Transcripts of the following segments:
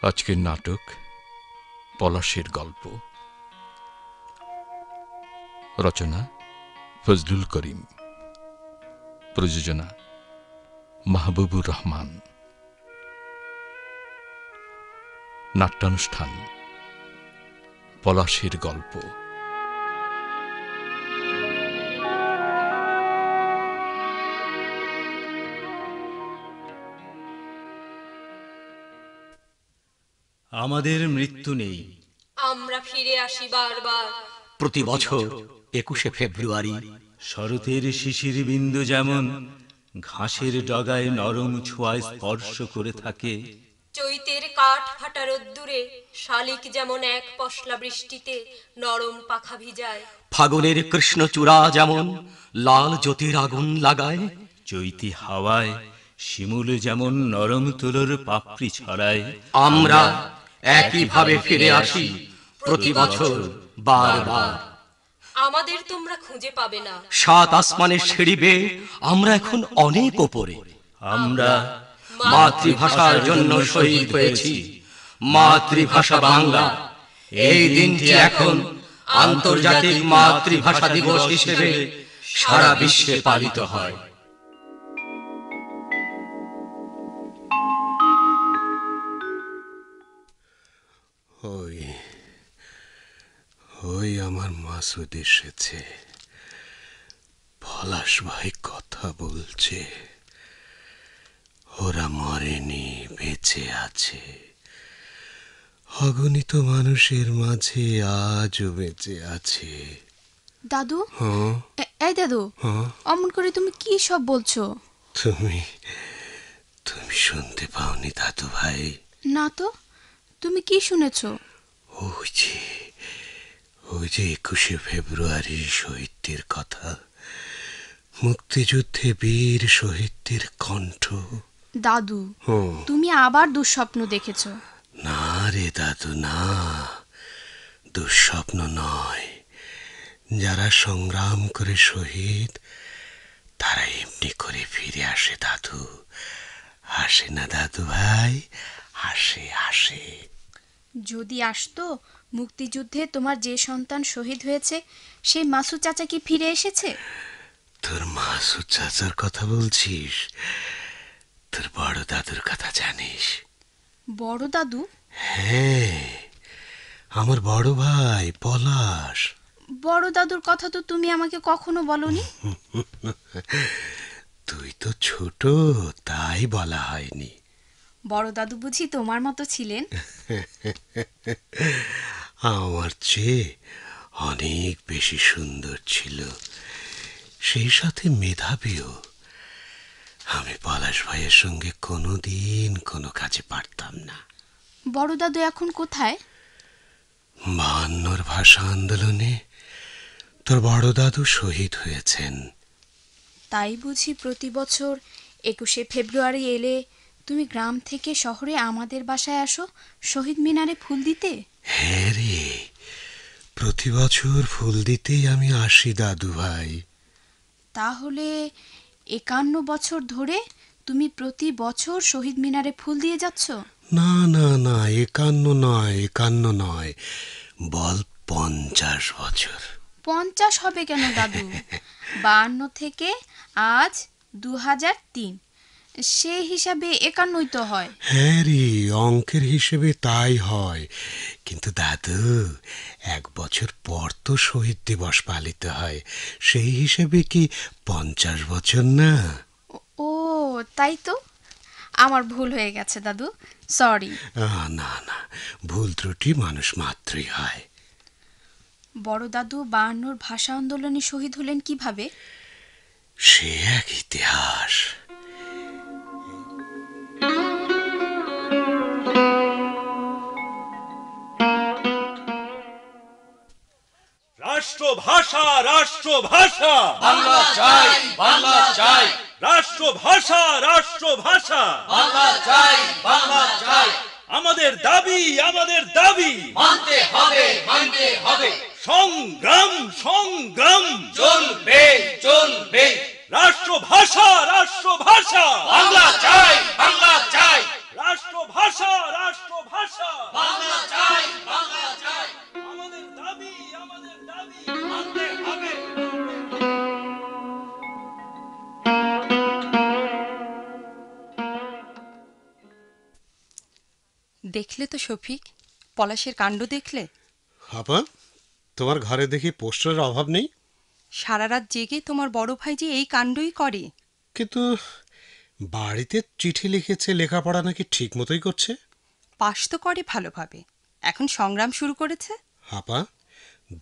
আজকের নাটক পলাশের গল্প। রচনা ফজলুল করিম, প্রযোজনা মাহবুবুর রহমান। নাট্যানুষ্ঠান পলাশের গল্প। আমাদের মৃত্যু নেই, আমরা ফিরে আসি বারবার। প্রতি বছর 21শে ফেব্রুয়ারি শরতের শিশির বিন্দু যেমন ঘাসের ডগায় নরম ছোঁয়ায় স্পর্শ করে থাকে, চৈতের কাঠ ফাটা রোদ্দুরে শালিক যেমন এক পশলা বৃষ্টিতে নরম পাখা ভিজায়। ফাগুনের কৃষ্ণচূড়া যেমন লাল জ্যোতির আগুন লাগায়, চৈতি হাওয়ায় শিমুল যেমন নরম তুলোর পাপড়ি ছড়ায়। আমরা একইভাবে ফিরে আসি প্রতি বছর বারবার। আমাদের তোমরা খুঁজে পাবে না। সাত আসমানের সিঁড়ি বেয়ে আমরা এখন অনেক ওপরে। আমরা মাতৃভাষার জন্য শহীদ হয়েছি, মাতৃভাষা বাংলা। এই দিনটি এখন আন্তর্জাতিক মাতৃভাষা দিবস হিসেবে সারা বিশ্বে পালিত হয়। ওই আমার মাসুদ এসেছে, পলাশ ভাই কথা বলছে, ওরা মরেনি, বেঁচে আছে। অগণিত মানুষের মাঝে আজও বেঁচে আছে। দাদু, হ্যাঁ এই দাদু, অমন করে তুমি কি সব বলছো? তুমি শুনতে পাওনি দাদু ভাই? না তো, তুমি কি শুনেছো? ওই যে 21শে ফেব্রুয়ারি শহীদদের কথা, মুক্তিযুদ্ধে বীর শহীদদের কণ্ঠ। দাদু, তুমি আবার দুঃস্বপ্ন দেখেছো? না রে দাদু, না, দুঃস্বপ্ন নয়। যারা সংগ্রাম করে শহীদ, তারা এমনি করে ফিরে আসে দাদু। আসে না দাদু ভাই? আসে আসে। যদি আসতো, মুক্তিযুদ্ধে তোমার যে সন্তান শহীদ হয়েছে সেই মাসুদ চাচা কি ফিরে এসেছে? তোর মাসুদ চাচার কথা বলছিস? তোর বড় দাদুর কথা জানিস? বড় দাদু? হ্যাঁ, আমার বড় ভাই পলাশ। বড় দাদুর কথা তো তুমি আমাকে কখনো বলনি। তুই তো ছোট, তাই বলা হয়নি। বড় দাদু বুঝি তোমার মতো ছিলেন? আমার চেয়ে অনেক বেশি সুন্দর ছিল, সেই সাথে মেধাবীও। আমি পলাশ ভাইয়ের সঙ্গে কোনোদিন কোনো কাজে পারতাম না। বড় দাদু এখন কোথায়? 52 ভাষা আন্দোলনে তোর বড় দাদু শহীদ হয়েছেন। তাই বুঝি প্রতি বছর 21শে ফেব্রুয়ারি এলে তুমি গ্রাম থেকে শহরে আমাদের বাসায় আসো শহীদ মিনারে ফুল দিতে? হ্যাঁ রে, প্রতি বছর ফুল দিতেই আমি আসি দাদু ভাই। তাহলে 51 বছর ধরে তুমি প্রতি বছর শহীদ মিনারে ফুল দিয়ে যাচ্ছ? না না না, 51 নয়, বল 50 বছর। 50 হবে কেন দাদু? 52 থেকে আজ 2003, সে হিসাবে 51ই তো হয়। হ্যাঁ রে, অঙ্কের হিসেবে তাই হয়, কিন্তু দাদু 1 বছর পর তো শহীদ দিবস পালিত হয়, সেই হিসেবে কি 50 বছর না? ও তাই তো, আমার ভুল হয়ে গেছে দাদু, সরি। না না, ভুল ত্রুটি মানুষ মাত্রই হয়। বড় দাদু 52 ভাষা আন্দোলনে শহীদ হলেন কিভাবে? সে এক ইতিহাস। রাষ্ট্রভাষা, রাষ্ট্রভাষা, বাংলা চাই, বাংলা চাই। রাষ্ট্রভাষা, রাষ্ট্রভাষা, বাংলা চাই, বাংলা চাই। আমাদের দাবি, আমাদের দাবি মানতে হবে, মানতে হবে। সংগ্রাম, সংগ্রাম চলবে, চলবে। রাষ্ট্রভাষা, রাষ্ট্রভাষা, বাংলা চাই, বাংলা চাই। রাষ্ট্রভাষা, রাষ্ট্রভাষা। দেখলে তো শফিক, পলাশের কাণ্ড দেখলে? আপা, তোমার ঘরে দেখি পোস্টারের অভাব নেই। সারা রাত জেগে তোমার বড় ভাই যে এই কাণ্ডই করে। কিন্তু বাড়িতে চিঠি লিখেছে, লেখাপড়া নাকি ঠিক মতোই করছে। পাস তো করে ভালোভাবে, এখন সংগ্রাম শুরু করেছে। আপা,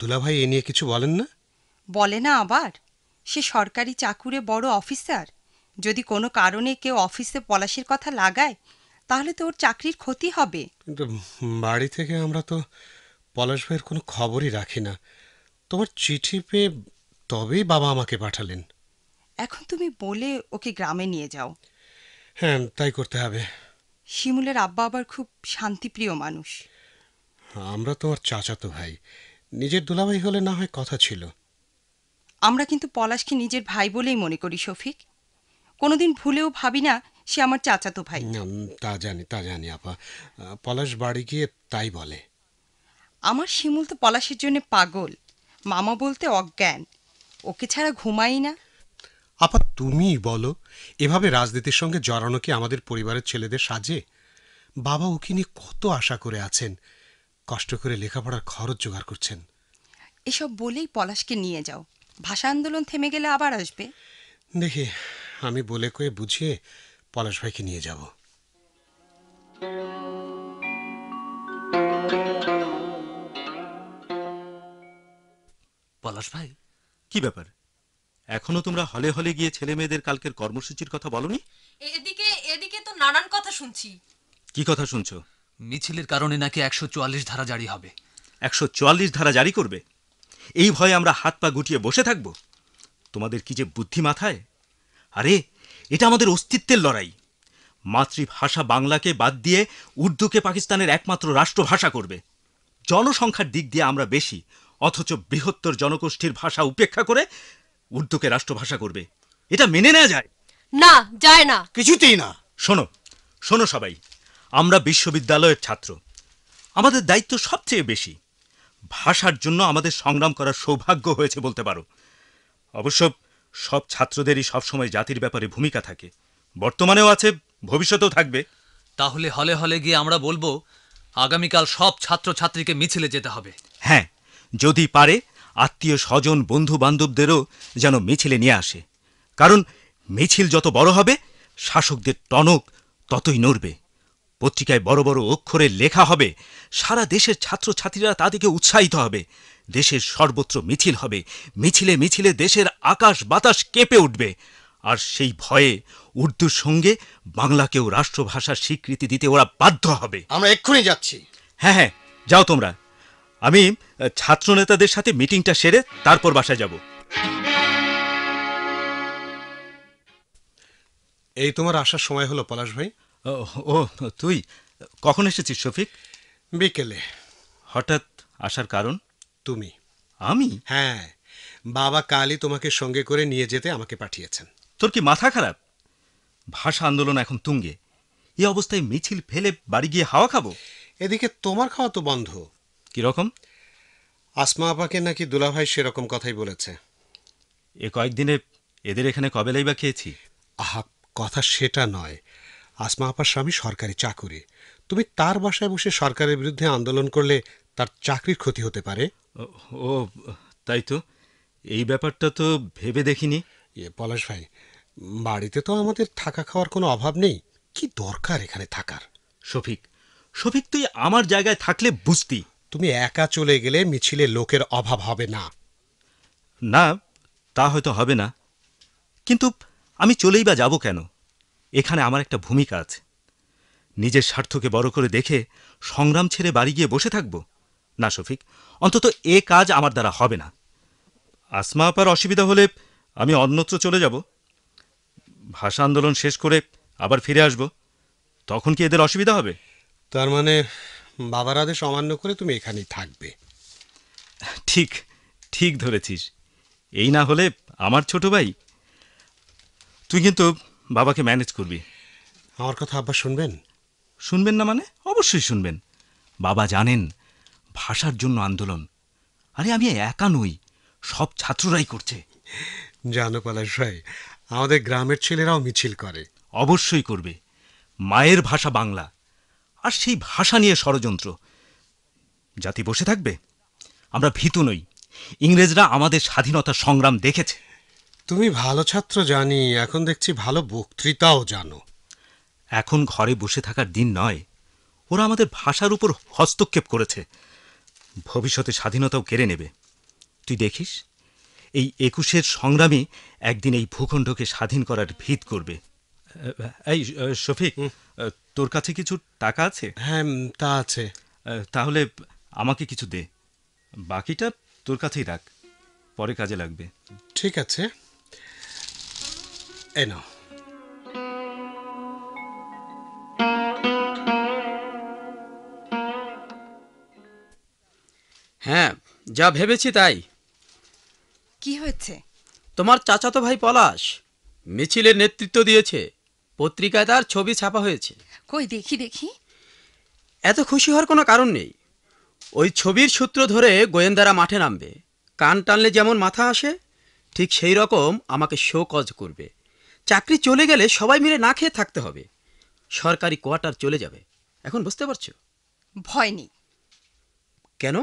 দুলাভাই এ নিয়ে কিছু বলেন না? বলে না আবার, সে সরকারি চাকুরে বড় অফিসার। যদি কোনো কারণে কেউ অফিসে পলাশের কথা লাগায়, তাহলে তো ওর চাকরির ক্ষতি হবে। কিন্তু বাড়ি থেকে আমরা তো পলাশ ভাইয়ের কোনো খবরই রাখি না। তোমার চিঠি পেয়ে তবেই বাবা আমাকে পাঠালেন। এখন তুমি বলে ওকে গ্রামে নিয়ে যাও। হ্যাঁ, তাই করতে হবে। শিমুলের আব্বা আবার খুব শান্তিপ্রিয় মানুষ। আমরা তোমার চাচাতো ভাই, নিজের দুলাভাই হলে না হয় কথা ছিল। আমরা কিন্তু পলাশকে নিজের ভাই বলেই মনে করি শফিক। কোনোদিন ভুলেও ভাবি না সে আমার চাচাতো ভাই। তা জানি আপা। পলাশ বাড়ি গিয়ে তাই বলে। আমার শিমুল তো পলাশের জন্য পাগল, মামা বলতে অজ্ঞান। ওকে ছাড়া ঘুমাই না। আপা, তুমি বলো, এভাবে রাজনীতির সঙ্গে জড়ানো কি আমাদের পরিবারের ছেলেদের সাজে? বাবা ওকে নিয়ে কত আশা করে আছেন, কষ্ট করে লেখাপড়ার খরচ জোগাড় করছেন। এসব বলেই পলাশকে নিয়ে যাও, ভাষা আন্দোলন থেমে গেলে আবার আসবে। দেখি, আমি বলে কয়ে বুঝিয়ে পলাশ ভাইকে নিয়ে যাব। পলাশ ভাই, কি ব্যাপার? এখনো তোমরা হলে হলে গিয়ে ছেলে মেয়েদের কালকের কর্মসূচির কথা বলনি? এদিকে এদিকে তো নানান কথা শুনছি। কি কথা শুনছো? মিছিলের কারণে নাকি 144 ধারা জারি হবে। 144 ধারা জারি করবে? এই ভয়ে আমরা হাত পা গুটিয়ে বসে থাকব? তোমাদের কি যে বুদ্ধি মাথায়! আরে, এটা আমাদের অস্তিত্বের লড়াই। মাতৃভাষা বাংলাকে বাদ দিয়ে উর্দুকে পাকিস্তানের একমাত্র রাষ্ট্রভাষা করবে। জনসংখ্যার দিক দিয়ে আমরা বেশি, অথচ বৃহত্তর জনগোষ্ঠীর ভাষা উপেক্ষা করে উর্দুকে রাষ্ট্রভাষা করবে। এটা মেনে নেওয়া যায় না, যায় না, কিছুতেই না। শোনো শোনো সবাই, আমরা বিশ্ববিদ্যালয়ের ছাত্র, আমাদের দায়িত্ব সবচেয়ে বেশি। ভাষার জন্য আমাদের সংগ্রাম করার সৌভাগ্য হয়েছে বলতে পারো। অবশ্য সব ছাত্রদেরই সবসময় জাতির ব্যাপারে ভূমিকা থাকে, বর্তমানেও আছে, ভবিষ্যতেও থাকবে। তাহলে হলে হলে গিয়ে আমরা বলবো আগামীকাল সব ছাত্রছাত্রীকে মিছিলে যেতে হবে। হ্যাঁ, যদি পারে আত্মীয় স্বজন বন্ধু বান্ধবদেরও যেন মিছিলে নিয়ে আসে। কারণ মিছিল যত বড় হবে, শাসকদের টনক ততই নড়বে। পত্রিকায় বড় বড় অক্ষরে লেখা হবে, সারা দেশের ছাত্রছাত্রীরা তাদেরকে উৎসাহিত হবে। দেশের সর্বত্র মিছিল হবে, মিছিলে মিছিলে দেশের আকাশ বাতাস কেঁপে উঠবে। আর সেই ভয়ে উর্দুর সঙ্গে বাংলাকেও রাষ্ট্রভাষার স্বীকৃতি দিতে ওরা বাধ্য হবে। আমরা এক্ষুনি যাচ্ছি। হ্যাঁ হ্যাঁ, যাও তোমরা। আমি ছাত্রনেতাদের সাথে মিটিংটা সেরে তারপর বাসায় যাব। এই তোমার আসার সময় হলো পলাশ ভাই। ও, তুই কখন এসেছিস শফিক? বিকেলে। হঠাৎ আসার কারণ? তুমি। আমি? হ্যাঁ, বাবা কালই তোমাকে সঙ্গে করে নিয়ে যেতে আমাকে পাঠিয়েছেন। তোর কি মাথা খারাপ? ভাষা আন্দোলন এখন তুঙ্গে, এই অবস্থায় মিছিল ফেলে বাড়ি গিয়ে হাওয়া খাবো? এদিকে তোমার খাওয়া তো বন্ধ। কিরকম? আসমা আপাকে নাকি দুলাভাই সেরকম কথাই বলেছে। এ কয়েকদিনে এদের এখানে কবেলাই বা খেয়েছি? আহা, কথা সেটা নয়। আসমা আপার স্বামী সরকারি চাকুরি। তুমি তার বাসায় বসে সরকারের বিরুদ্ধে আন্দোলন করলে তার চাকরির ক্ষতি হতে পারে। ও, তাই তো, এই ব্যাপারটা তো ভেবে দেখিনি। পলাশ ভাই, বাড়িতে তো আমাদের থাকা খাওয়ার কোনো অভাব নেই, কি দরকার এখানে থাকার? শফিক, তুই আমার জায়গায় থাকলে বুঝতি। তুমি একা চলে গেলে মিছিলে লোকের অভাব হবে না। না, তা হয়তো হবে না, কিন্তু আমি চলেই বা যাব কেন? এখানে আমার একটা ভূমিকা আছে। নিজের স্বার্থকে বড় করে দেখে সংগ্রাম ছেড়ে বাড়ি গিয়ে বসে থাকব না শফিক, অন্তত এ কাজ আমার দ্বারা হবে না। আসমা আপার অসুবিধা হলে আমি অন্যত্র চলে যাব, ভাষা আন্দোলন শেষ করে আবার ফিরে আসব। তখন কি এদের অসুবিধা হবে? তার মানে বাবার আদেশ অমান্য করে তুমি এখানেই থাকবে? ঠিক ঠিক ধরেছিস। এই না হলে আমার ছোট ভাই। তুই কিন্তু বাবাকে ম্যানেজ করবি। আমার কথা আব্বা শুনবেন? শুনবেন না মানে? অবশ্যই শুনবেন। বাবা জানেন ভাষার জন্য আন্দোলন, আরে আমি একা নই, সব ছাত্ররাই করছে। জানো পলাশ ভাই, আমাদের গ্রামের ছেলেরাও মিছিল করে। অবশ্যই করবে। মায়ের ভাষা বাংলা, আর সেই ভাষা নিয়ে ষড়যন্ত্র। জাতি বসে থাকবে? আমরা ভীতু নই। ইংরেজরা আমাদের স্বাধীনতা সংগ্রাম দেখেছে। তুমি ভালো ছাত্র জানি, এখন দেখছি ভালো বক্তৃতাও জানো। এখন ঘরে বসে থাকার দিন নয়। ওরা আমাদের ভাষার উপর হস্তক্ষেপ করেছে, ভবিষ্যতে স্বাধীনতাও কেড়ে নেবে। তুই দেখিস, এই ২১-এর সংগ্রামী একদিন এই ভূখণ্ডকে স্বাধীন করার ভিত করবে। এই শফিক, তোর কাছে কিছু টাকা আছে? হ্যাঁ, তা আছে। তাহলে আমাকে কিছু দে, বাকিটা তোর কাছেই রাখ, পরে কাজে লাগবে। ঠিক আছে, এ নাও। হ্যাঁ, যা ভেবেছি তাই। কি হয়েছে? তোমার চাচাতো ভাই পলাশ মিছিলের নেতৃত্ব দিয়েছে, পত্রিকায় তার ছবি ছাপা হয়েছে। কই দেখি দেখি। এত খুশি হওয়ার কোনো কারণ নেই। ওই ছবির সূত্র ধরে গোয়েন্দারা মাঠে নামবে। কান টানলে যেমন মাথা আসে, ঠিক সেই রকম আমাকে শোকজ করবে। চাকরি চলে গেলে সবাই মিলে না খেয়ে থাকতে হবে। সরকারি কোয়ার্টার চলে যাবে। এখন বুঝতে পারছো? ভয় নেই। কেন?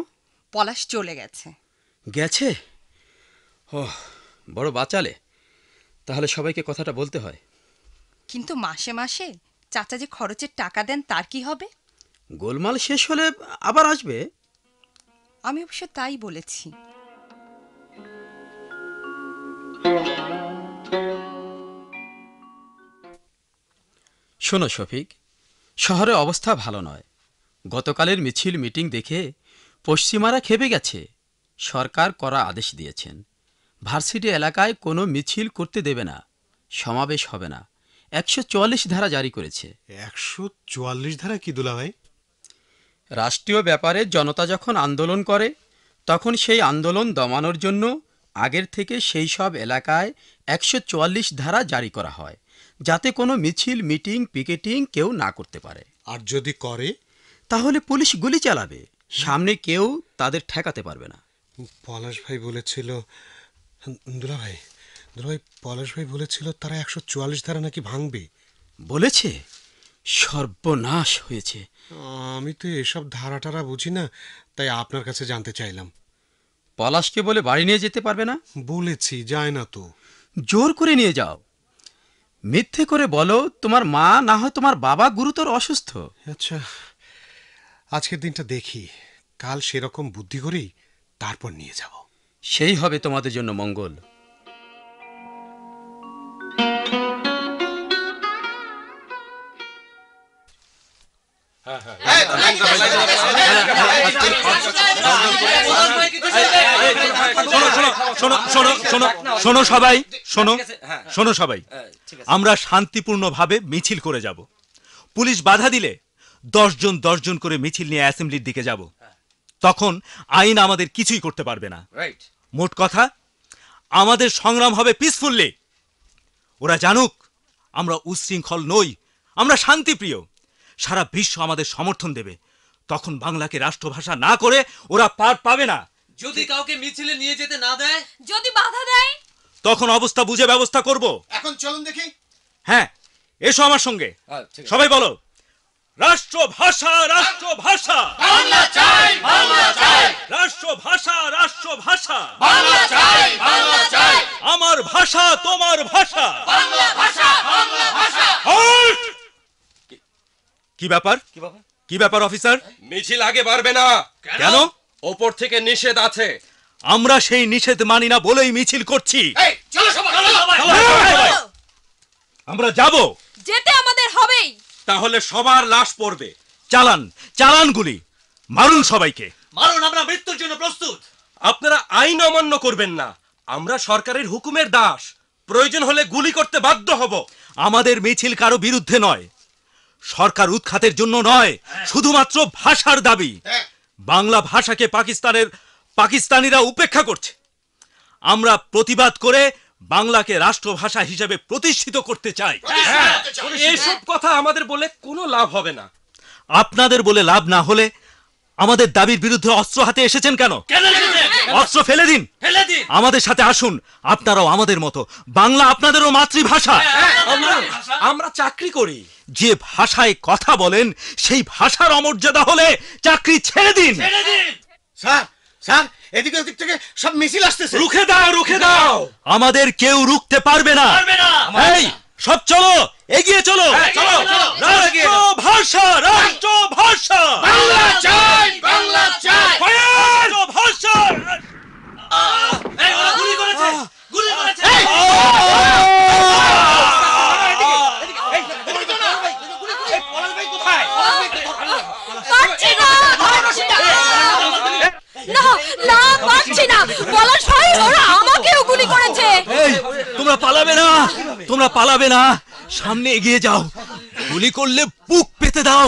পলাশ চলে গেছে। গেছে? ও, বড় বাঁচালে। তাহলে সবাইকে কথাটা বলতে হয়। কিন্তু মাসে মাসে চাচা যে খরচের টাকা দেন, তার কি হবে? গোলমাল শেষ হলে আবার আসবে। আমি অবশ্য তাই বলেছি। শোনো শফিক, শহরে অবস্থা ভালো নয়। গতকালের মিছিল মিটিং দেখে পশ্চিমারা খেপে গেছে। সরকার কড়া আদেশ দিয়েছেন, ভার্সিটি এলাকায় কোনো মিছিল করতে দেবে না, সমাবেশ হবে না। ১৪৪ ধারা জারি করেছে। ১৪৪ ধারা কি দুলাভাই? রাষ্ট্রীয় ব্যাপারে জনতা যখন আন্দোলন করে, তখন সেই আন্দোলন দমানোর জন্য আগের থেকে সেই সব এলাকায় ১৪৪ ধারা জারি করা হয়, যাতে কোনো মিছিল মিটিং পিকেটিং কেউ না করতে পারে। আর যদি করে, তাহলে পুলিশ গুলি চালাবে, সামনে কেউ তাদের ঠেকাতে পারবে না। পলাশ ভাই বলেছিল, দুলাভাই পলাশ ভাই বলেছিল তারা ১৪৪ ধারা নাকি ভাঙবে। বলেছে? সর্বনাশ হয়েছে। আমি তো এসব ধারাটারা বুঝি না, তাই আপনার কাছে জানতে চাইলাম। পলাশকে বলে বাড়ি নিয়ে যেতে পারবে না? বলেছি, যায় না তো। জোর করে নিয়ে যাও। মিথ্যে করে বলো তোমার মা না হয় তোমার বাবা গুরুতর অসুস্থ। আচ্ছা, আজকের দিনটা দেখি, কাল সেরকম বুদ্ধি করেই তারপর নিয়ে যাব। সেই হবে তোমাদের জন্য মঙ্গল। শোনো সবাই, শোনো সবাই, আমরা শান্তিপূর্ণভাবে মিছিল করে যাব। পুলিশ বাধা দিলে ১০ জন করে মিছিল নিয়ে অ্যাসেম্বলির দিকে যাব। তখন আইন আমাদের কিছুই করতে পারবে না। মোট কথা, আমাদের সংগ্রাম হবে পিসফুললি। ওরা জানুক আমরা উচ্ছৃঙ্খল নই, আমরা শান্তিপ্রিয়। সারা বিশ্ব আমাদের সমর্থন দেবে। তখন বাংলাকে রাষ্ট্রভাষা না করে ওরা পার পাবে না। যদি কাউকে মিছিলে নিয়ে যেতে না দেয়, যদি বাধা দেয়, তখন অবস্থা বুঝে ব্যবস্থা করব। এখন চলুন দেখি। হ্যাঁ, এসো আমার সঙ্গে। সবাই বলো, রাষ্ট্রভাষা, রাষ্ট্রভাষা, বাংলা চাই, বাংলা চাই, রাষ্ট্রভাষা, রাষ্ট্রভাষা, বাংলা চাই, বাংলা চাই, আমার ভাষা তোমার ভাষা, বাংলা ভাষা, বাংলা ভাষা। halt! কি ব্যাপার, কি ব্যাপার অফিসার? মিছিল আগে বাড়বে না। কেন? ওপর থেকে নিষেধ আছে। আমরা সেই নিষেধ মানি না বলেই মিছিল করছি। এই চলো সবাই, আমরা যাব। যেতে আমাদের হবেই। তাহলে সবার লাশ পড়বে। চালান, চালান গুলি, মারুন সবাইকে। মারুন, আমরা মৃত্যুর জন্য প্রস্তুত। আপনারা আইন অমান্য করবেন না। আমরা সরকারের হুকুমের দাস, প্রয়োজন হলে গুলি করতে বাধ্য হব। আমাদের মিছিল কারো বিরুদ্ধে নয়, সরকার উৎখাতের জন্য নয়, শুধুমাত্র ভাষার দাবি। বাংলা ভাষাকে পাকিস্তানিরা উপেক্ষা করছে। আমরা প্রতিবাদ করে বাংলাকে রাষ্ট্রভাষা হিসেবে প্রতিষ্ঠিত করতে চাই। এসব কথা আমাদের বলে কোনো লাভ হবে না। আপনাদের বলে লাভ না হলে আমাদের দাবির বিরুদ্ধে অস্ত্র হাতে এসেছেন কেন? অস্ত্র ফেলে দিন, আমাদের সাথে আসুন। আপনারাও আমাদের মতো, বাংলা আপনাদেরও মাতৃভাষা। আমরা চাকরি করি। যে ভাষায় কথা বলেন সেই ভাষার অমর্যাদা হলে চাকরি ছেড়ে দিন। স্যার স্যার, এদিকে ওদিক থেকে সব মিছিল আসতেছে। রুখে দাও, রুখে দাও। আমাদের কেউ রুখতে পারবে না। এই সব চলো, এগিয়ে চলো। রাষ্ট্রভাষা, রাষ্ট্রভাষা, বাংলা চাই, বাংলা চাই। রাষ্ট্রভাষা। গুলি করেছে, গুলি করেছে। পারছি না, না না, পারছি না। পলাশ ভাই, ওরা আমাকেও গুলি করেছে। এই তোমরা পালাবে না, তোমরা পালাবে না, সামনে এগিয়ে যাও। গুলি করলে বুক পেতে দাও।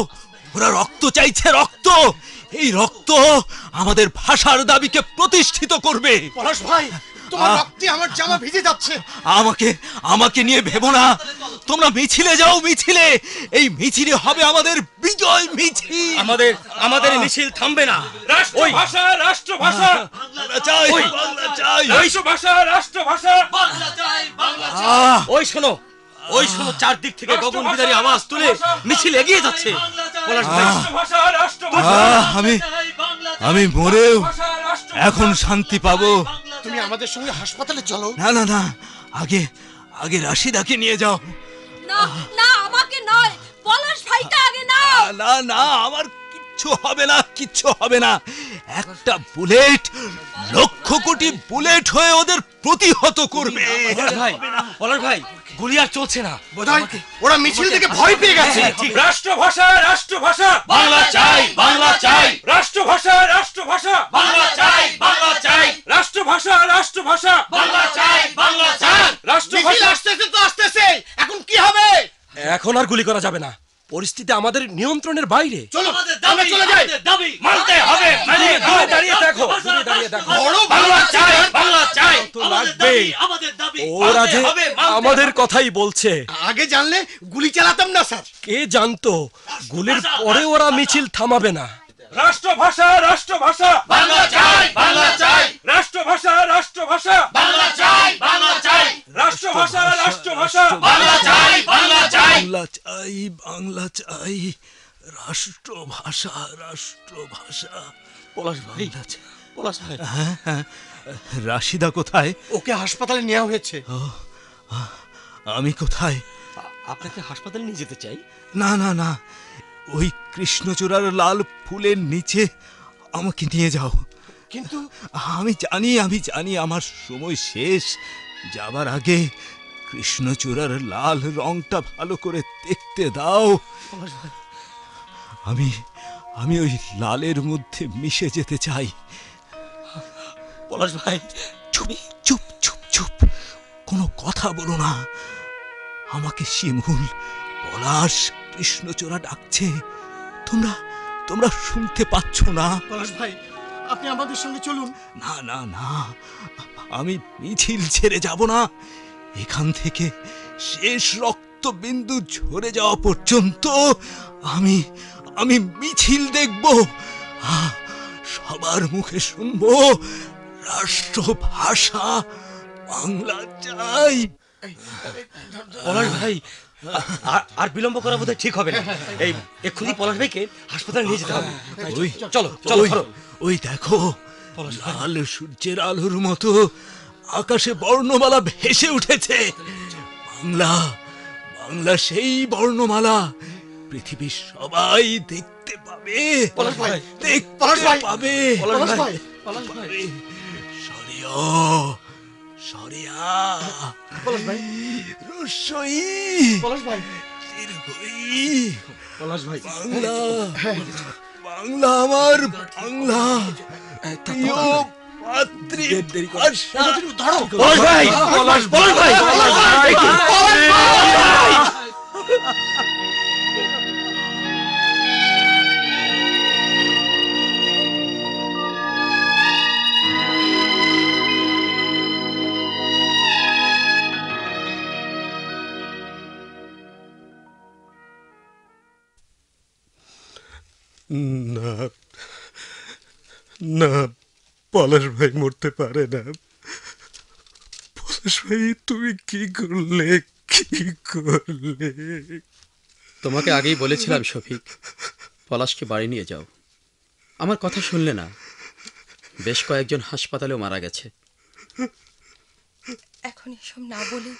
ওরা রক্ত চাইছে, রক্ত। এই রক্ত আমাদের ভাষার দাবিকে প্রতিষ্ঠিত করবে। পলাশ ভাই, তোমার রক্তে আমার জামা ভিজে যাচ্ছে। আমাকে নিয়ে ভেবো না। তোমরা মিছিলে যাও, মিছিলে। এই মিছিলে হবে আমাদের বিজয় মিছিল। আমাদের মিছিল থামবে না। রাষ্ট্রভাষা, রাষ্ট্রভাষা, বাংলা চাই, বাংলা চাই। রাষ্ট্রভাষা, রাষ্ট্রভাষা, বাংলা চাই, বাংলা চাই। ওই শোনো, ওই শোনো, চারদিক থেকে গগনবিদারী আওয়াজ তুলে মিছিল এগিয়ে যাচ্ছে। পলাশ ভাই, রাষ্ট্রভাষা, রাষ্ট্রভাষা, আমি মরেও এখন শান্তি পাবো। তুমি আমাদের সঙ্গে হাসপাতালে চলো। না না না, আগে রাশিদাকে নিয়ে যাও। না না, আমাকে নয়, পলাশ ভাইটা আগে নাও। না না, আমার কিচ্ছু হবে না, কিচ্ছু হবে না। একটা বুলেট লক্ষ কোটি বুলেট হয়ে ওদের প্রতিহত করবে। পলাশ ভাই, গুলি আর চলছে না। বোধহয় ওরা মিছিল থেকে ভয় পেয়ে গেছে। রাষ্ট্রভাষা, রাষ্ট্রভাষা, বাংলা চাই, বাংলা চাই। রাষ্ট্রভাষা, রাষ্ট্রভাষা, বাংলা চাই, বাংলা চাই। রাষ্ট্রভাষা, রাষ্ট্রভাষা, বাংলা চাই, বাংলা চাই। মিছিল রাষ্ট্রভাষা। আসতেছে তো আসতেছে, এখন কি হবে? এখন আর গুলি করা যাবে না, পরিস্থিতি আমাদের নিয়ন্ত্রণের বাইরে। চলো, আমাদের আমরা দাবি, চলে যাই। আমাদের দাবি মানতে হবে। দূরে দাঁড়িয়ে দেখো, দূরে দাঁড়িয়ে দেখো। বড় বাংলা চাই, বাংলা চাই। তো আমাদের লাগবেই। দাবি, আমাদের দাবি ওরা যে মানতে হবে, মানতে আমাদের হবে। কথাই বলছে। আগে জানলে গুলি চালাতাম না স্যার। কে জানতো গুলির পরে ওরা মিছিল থামাবে না। রাষ্ট্রভাষা, রাষ্ট্রভাষা, বাংলা চাই, বাংলা চাই। রাষ্ট্রভাষা, রাষ্ট্রভাষা, বাংলা চাই, বাংলা চাই। রাষ্ট্রভাষা, রাষ্ট্রভাষা, বাংলা চাই, বাংলা চাই। বাংলা চাই, বাংলা চাই। রাষ্ট্রভাষা, রাষ্ট্রভাষা। পলাশ ভাই, পলাশ ভাই, হ্যাঁ, রাশিদা কোথায়? ওকে হাসপাতালে নেওয়া হয়েছে। আমি কোথায়? আপনাকে হাসপাতালে নিয়ে যেতে চাই। না না না, ওই কৃষ্ণচূড়ার লাল ফুলের নিচে আমাকে নিয়ে যাও। কিন্তু আমি জানি আমার সময় শেষ। যাবার আগে কৃষ্ণচূড়ার লাল রংটা ভালো করে দেখতে দাও। আমি ওই লালের মধ্যে মিশে যেতে চাই। পলাশ ভাই, চুপ চুপ চুপ চুপ, কোনো কথা বলো না। আমাকে শিমুল, পলাশ, কৃষ্ণচূড়া ডাকছে। তোমরা শুনতে পাচ্ছ না? পলাশ ভাই, আপনি আমাদের সঙ্গে চলুন। না না না, আমি মিছিল ছেড়ে যাব না। এখান থেকে শেষ রক্তবিন্দু ঝরে যাওয়া পর্যন্ত আমি মিছিল দেখব। সবার মুখে শুনবো রাষ্ট্রভাষা বাংলা চাই। পলাশ ভাই, আর বিলম্ব করা বোধহয় ঠিক হবে না। এই এক্ষুনি পলাশ ভাইকে হাসপাতালে নিয়ে যেতে হবে। চলো চলো, ধরো। ওই দেখো, লাল সূর্যের আলোর মতো আকাশে বর্ণমালা ভেসে উঠেছে। বাংলা সেই বর্ণমালা পৃথিবীর সবাই দেখতে পাবে। পলাশ ভাই, পলাশ ভাই, পাবে। পলাশ ভাই, সরিয়া সরিয়া, পলাশ ভাই, রসই, পলাশ ভাই, দীর্ঘই। পলাশ ভাই, বাংলা আমার বাংলা, প্রিয় মাতৃভাষা। পলাশ ভাই, পলাশ ভাই, পলাশ ভাই। না না, পলাশ ভাই মরতে পারে না। পলাশ ভাই, তুমি কি করলে, কি করলে? তোমাকে আগেই বলেছিলাম শফিক, পলাশকে বাড়ি নিয়ে যাও। আমার কথা শুনলে না। বেশ কয়েকজন হাসপাতালেও মারা গেছে। এখন এসব না বলে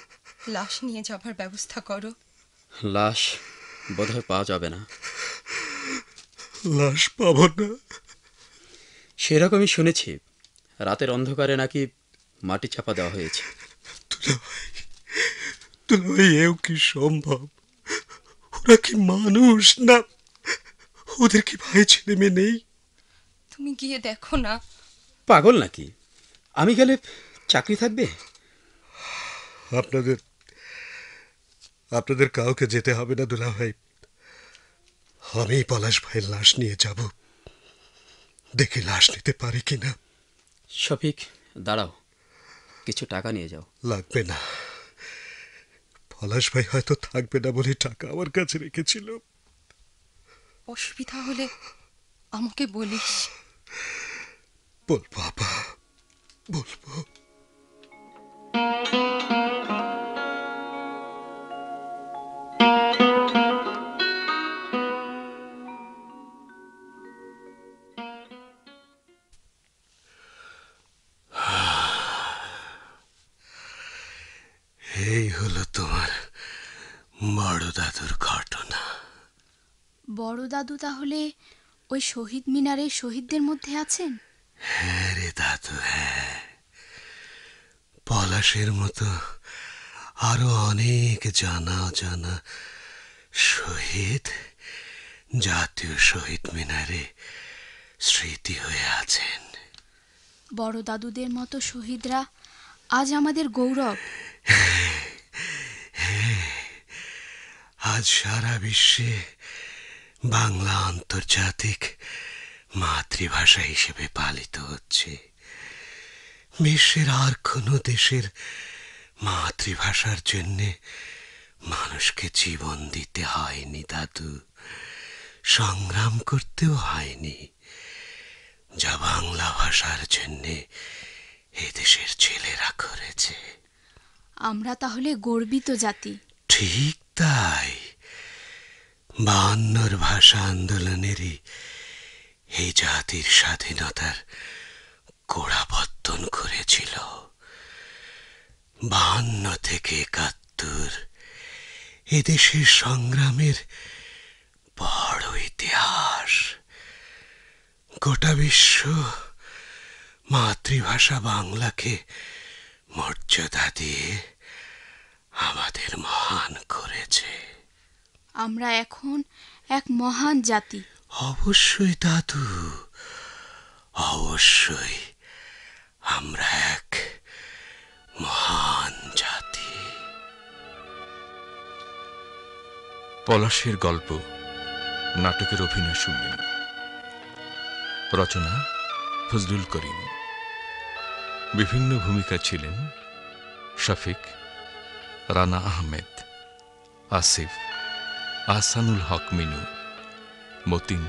লাশ নিয়ে যাবার ব্যবস্থা করো। লাশ বোধহয় পাওয়া যাবে না। লাশ পাবো না? সেরকমই শুনেছি। রাতের অন্ধকারে নাকি মাটি চাপা দেওয়া হয়েছে। দুলাভাই, এও কি সম্ভব? ওরা কি মানুষ না? ওদের কি ভাই ছেলে মেয়ে নেই? তুমি গিয়ে দেখো না। পাগল নাকি? আমি গেলে চাকরি থাকবে? আপনাদের কাউকে যেতে হবে না দুলাভাই। আমি পলাশ ভাইয়ের লাশ নিয়ে যাব। দেখি লাশ নিতে পারি কিনা। শফিক, দাঁড়াও, কিছু টাকা নিয়ে যাও। লাগবে না। পলাশ ভাই হয়তো থাকবে না বলে টাকা আমার কাছে রেখেছিল। অসুবিধা হলে আমাকে বলিস। বলবো বাবা, বলবো। এই হলো তোমার বড় দাদুর ঘটনা। বড় দাদু তাহলে ওই শহীদ মিনারের শহীদদের মধ্যে আছেন? হ্যাঁ রে দাদু, হ্যাঁ। পলাশের মতো আরো অনেক জানা অজানা শহীদ জাতীয় শহীদ মিনারে স্মৃতি হয়ে আছেন। বড় দাদুদের মতো শহীদরা আজ আমাদের গৌরব। আজ সারা বিশ্বে বাংলা আন্তর্জাতিক মাতৃভাষা হিসেবে পালিত হচ্ছে। বিশ্বের আর কোনো দেশের মাতৃভাষার জন্যে মানুষকে জীবন দিতে হয়নি দাদু, সংগ্রাম করতেও হয়নি, যা বাংলা ভাষার জন্যে এদেশের ছেলেরা করেছে। আমরা তাহলে গর্বিত জাতি। ঠিক তাই। 52 ভাষা আন্দোলনেরই এই জাতির স্বাধীনতার গোড়াপত্তন করেছিল। 52 থেকে 71 এদেশের সংগ্রামের বড় ইতিহাস। গোটা বিশ্ব মাতৃভাষা বাংলাকে মর্যাদা দিয়ে আমাদের মহান করেছে। আমরা এখন এক মহান জাতি। অবশ্যই দাদু, অবশ্যই আমরা এক মহান জাতি। পলাশের গল্প নাটকের অভিনয় শুনলেন। রচনা ফজলুল করিম। বিভিন্ন ভূমিকা ছিলেন শফিক, রানা আহমেদ, আসিফ, আহসানুল হক মিনু, মতিন,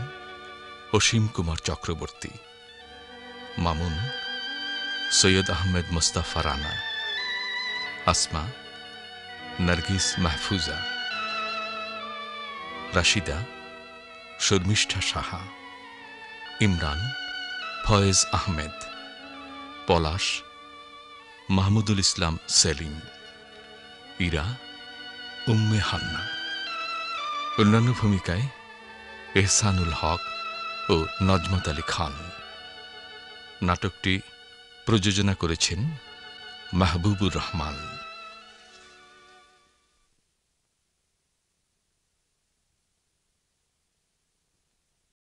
অসীম কুমার চক্রবর্তী, মামুন, সৈয়দ আহমেদ মোস্তাফা রানা, আসমা, নার্গিস মাহফুজা, রাশিদা, শর্মিষ্ঠা সাহা, ইমরান, ফয়েজ আহমেদ, পলাশ, মাহমুদুল ইসলাম সেলিম, ইরা, উম্মে হান্না। অন্যান্য ভূমিকায় এহসানুল হক ও নজমত আলী খান। নাটকটি প্রযোজনা করেছেন মাহবুবুর রহমান।